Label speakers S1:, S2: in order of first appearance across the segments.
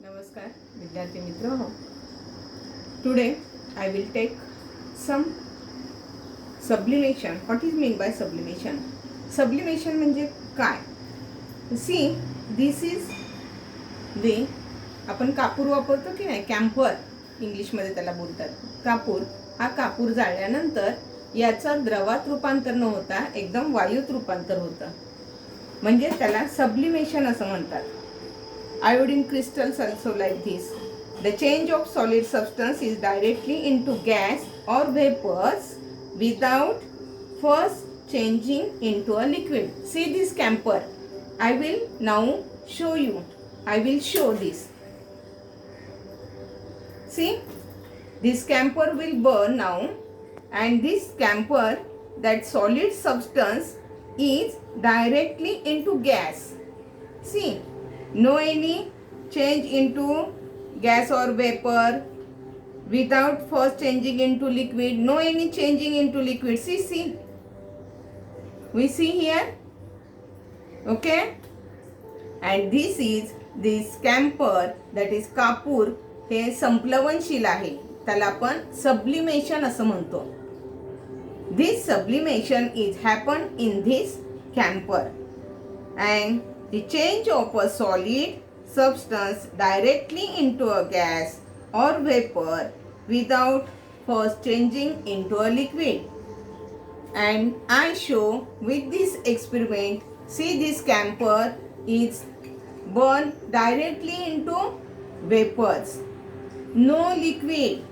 S1: Namaskar, विद्यार्थी मित्र. Today I will take some sublimation. What is mean by sublimation? Sublimation म्हणजे काय? See, this is the आपण कापूर वापरतो की नाही, कॅम्फर इंग्लिशमध्ये त्याला बोलतात. कापूर हा कापूर जाळल्यानंतर याचा द्रवात रूपांतर न होता एकदम वायूत रूपांतर होतं, म्हणजे त्याला सब्लिमेशन असं म्हणतात. Iodine crystals also like this. The change of solid substance is directly into gas or vapors without first changing into a liquid. See this camphor. I will now show you. I will show this. See, this camphor will burn now, and this camphor, that solid substance, is directly into gas. See, no any change into gas or vapor without first changing into liquid. No any changing into liquid. See, we see here, okay. And this is this camphor, that is कापूर, हे संप्लवनशील आहे, त्याला आपण sublimation असं म्हणतो. This sublimation is happened in this camphor, and the change of a solid substance directly into a gas or vapor without first changing into a liquid. And I show with this experiment. See, this camphor is burned directly into vapors, no liquid,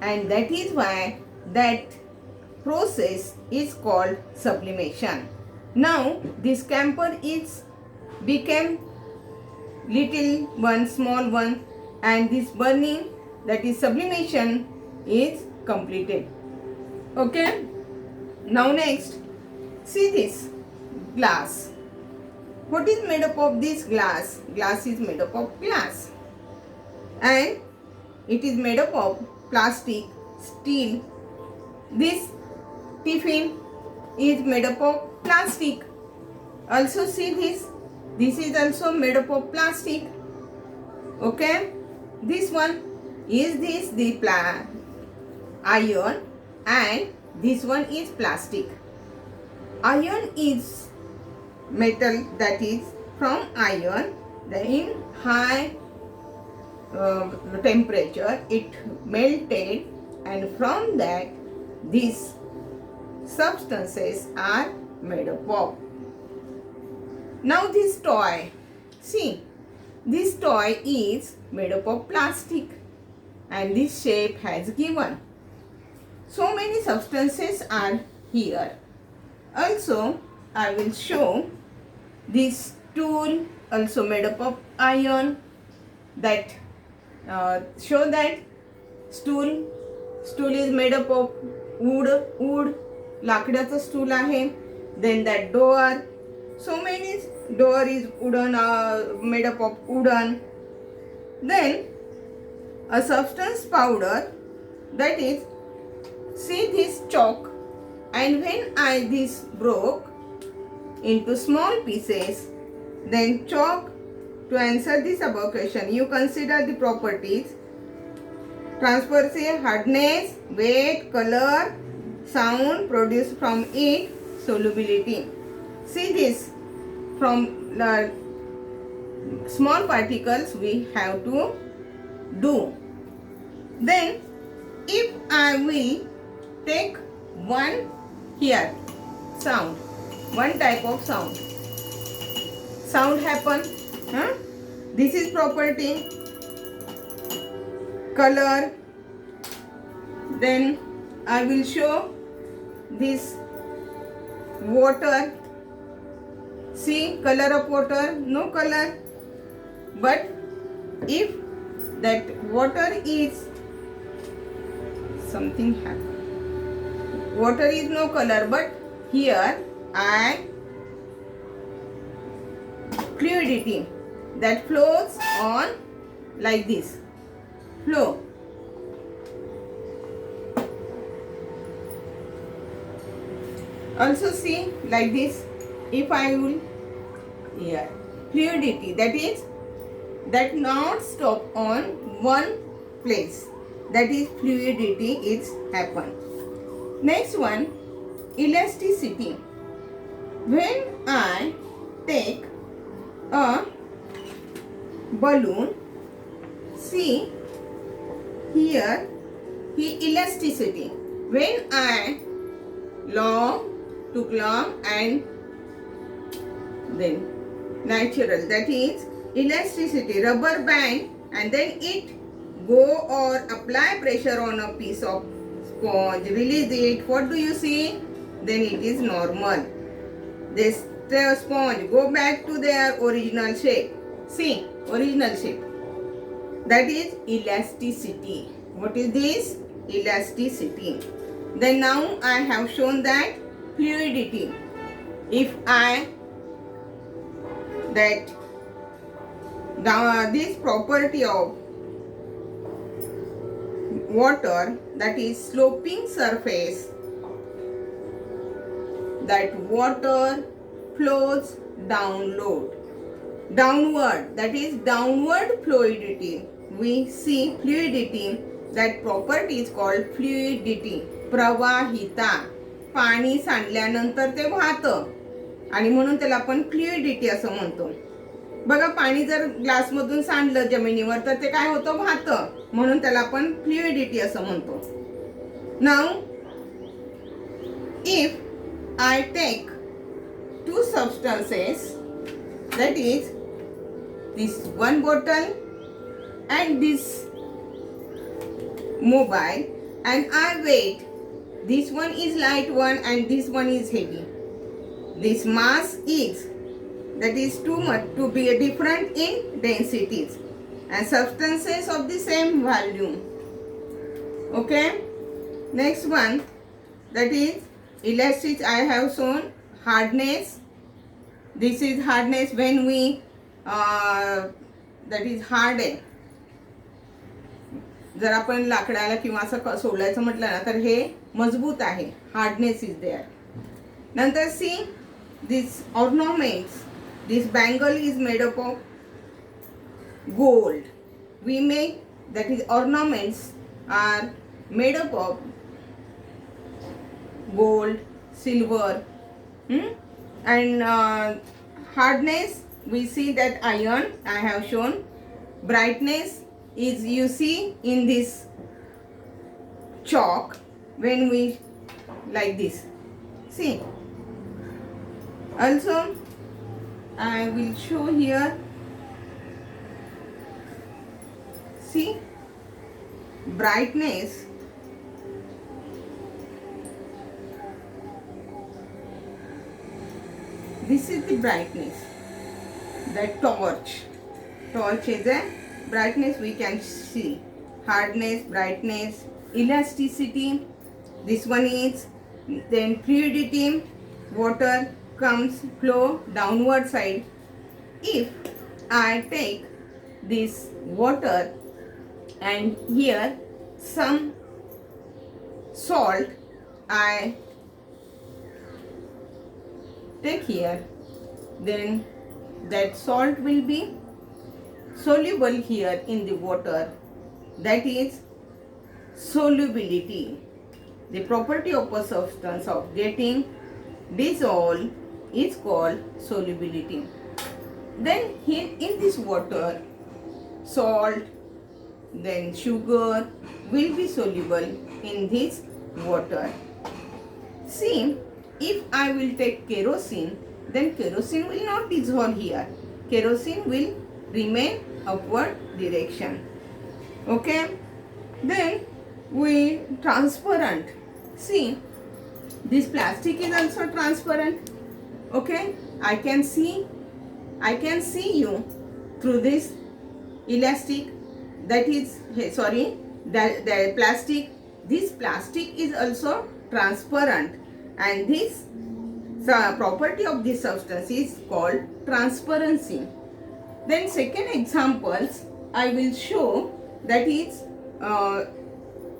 S1: and that is why that process is called sublimation. Now this camphor is became little one, small one, and this burning, that is sublimation, is completed. Okay, now next, see this glass. What is made up of this glass? Glass is made up of glass, and it is made up of plastic, steel. This tiffin is made up of plastic. Also see this. This is also made up of plastic. Okay, this one is the iron, and this one is plastic. Iron is metal, that is from iron, in high temperature it melted, and from that these substances are made up of. Now this toy, see, this toy is made up of plastic, and this shape has given. So many substances are here. Also I will show this tool, also made up of iron, that show that stool is made up of wood, लाकडाचं stool आहे. Then that door, so many door is wooden, made up of wooden. Then a substance powder, that is, see this chalk, and when this broke into small pieces, then chalk, to answer this above question, you consider the properties: transparency, hardness, weight, color, sound produced from it, solubility. See this, from the small particles we have to do. Then if I will take one here, sound, one type of sound happen, this is property, color. Then I will show this water. See, color of water, no color, but if that water is something happen, water is no color, but here I fluidity, that flows on like this, flow. Also see like this, if I will here fluidity, that is that not stop on one place. That is fluidity is happen. Next one, elasticity. When I take a balloon, see here elasticity. When I took long and then natural, that is elasticity, rubber band, and then it go or apply pressure on a piece of sponge, release it, what do you see? Then it is normal. This sponge go back to their original shape. See, original shape. That is elasticity. What is this? Elasticity. Then now I have shown that fluidity. If I this property of water, that is sloping surface, that water flows downward, that is downward fluidity. We see fluidity, that property is called fluidity, प्रवाहिता. पाणी सांडल्यानंतर ते वाहतं आणि म्हणून त्याला आपण fluidity असं म्हणतो. बघा, पाणी जर ग्लासमधून सांडलं जमिनीवर तर ते काय होतं? वाहतं. म्हणून त्याला आपण फ्लुइडिटी असं म्हणतो. Now if I take two substances, that is this one bottle and this mobile, and I weight, this one is light one and this one is heavy. This mass is, that is too much to be different in densities and substances of the same volume. Okay, next one, that is elastic. I have shown hardness. This is hardness when we that is harden. जर आपण लाकडाला किंवा असं सोलायचं म्हटलं ना तर हे मजबूत आहे. Hardness is there. नंतर see this ornaments. This bangle is made up of gold. We make, that is ornaments are made up of gold, silver, and hardness we see that iron I have shown. Brightness is, you see in this chalk when we like this. See, also I will show here. See, brightness, this is the brightness. The torch is a brightness, we can see. Hardness, brightness, elasticity, this one is. Then fluidity, water comes flow downward side. If I take this water and here some salt, I take here, then that salt will be soluble here in the water. That is solubility. The property of a substance of getting dissolved is called solubility. Then here in this water, salt, then sugar will be soluble in this water. See, if I will take kerosene, then kerosene will not dissolve here. Kerosene will remain upward direction. Okay, then we transparent. See, this plastic is also transparent. Okay, I can see you through this elastic, that is the plastic. This plastic is also transparent, and this property of this substance is called transparency. Then second examples I will show, that is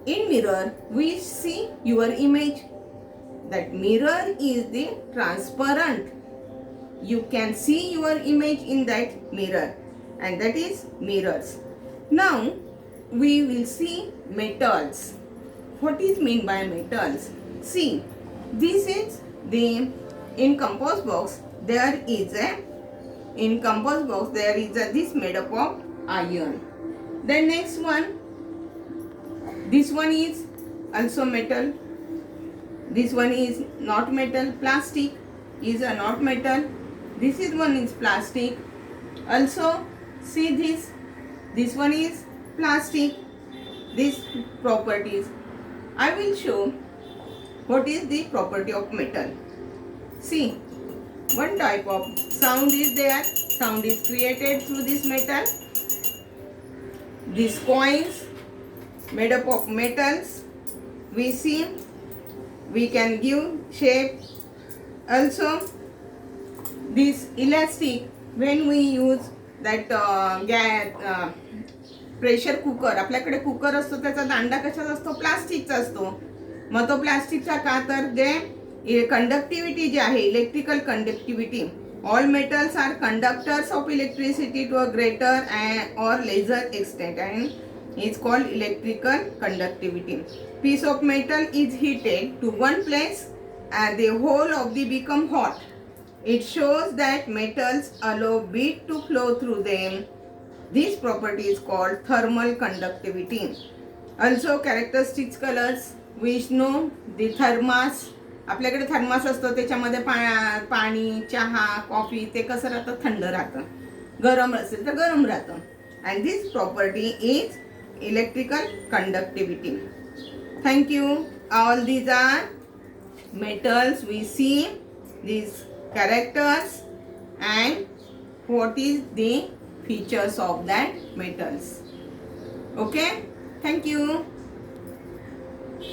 S1: in mirror we see your image. That mirror is the transparent. You can see your image in that mirror. and that is mirrors. Now we will see metals. What is mean by metals? See, this is the in compost box there is a this made up of iron. Then next one, this one is also metal. This one is not metal. Plastic is a not metal. This is one is plastic. Also see this one is plastic. These properties I will show. What is the property of metal? See, one type of sound is there. Sound is created through this metal. These coins made up of metals. We see, we can give shape. Also, this elastic, when we use that pressure cooker, आपल्याकडे cooker असतो त्याचा दांडा कशाचा असतो? प्लास्टिकचा असतो. मग तो प्लास्टिकचा का? तर जे कंडक्टिव्हिटी जी आहे, electrical conductivity, all metals are conductors of electricity to a greater or lesser extent and is called electrical conductivity. Piece of metal is heated to one place and the whole of the become hot. It shows that metals allow heat to flow through them. This property is called thermal conductivity. Also characteristics colors, we know the thermos. आपल्याकडे thermos असतो, त्याच्यामध्ये पाणी, चहा, coffee, ते कसं राहतं? थंड राहतं. गरम असेल तर गरम राहतं. And this property is electrical conductivity. Thank you. All these are metals. We see these characters and what is the features of that metals. Okay, thank you.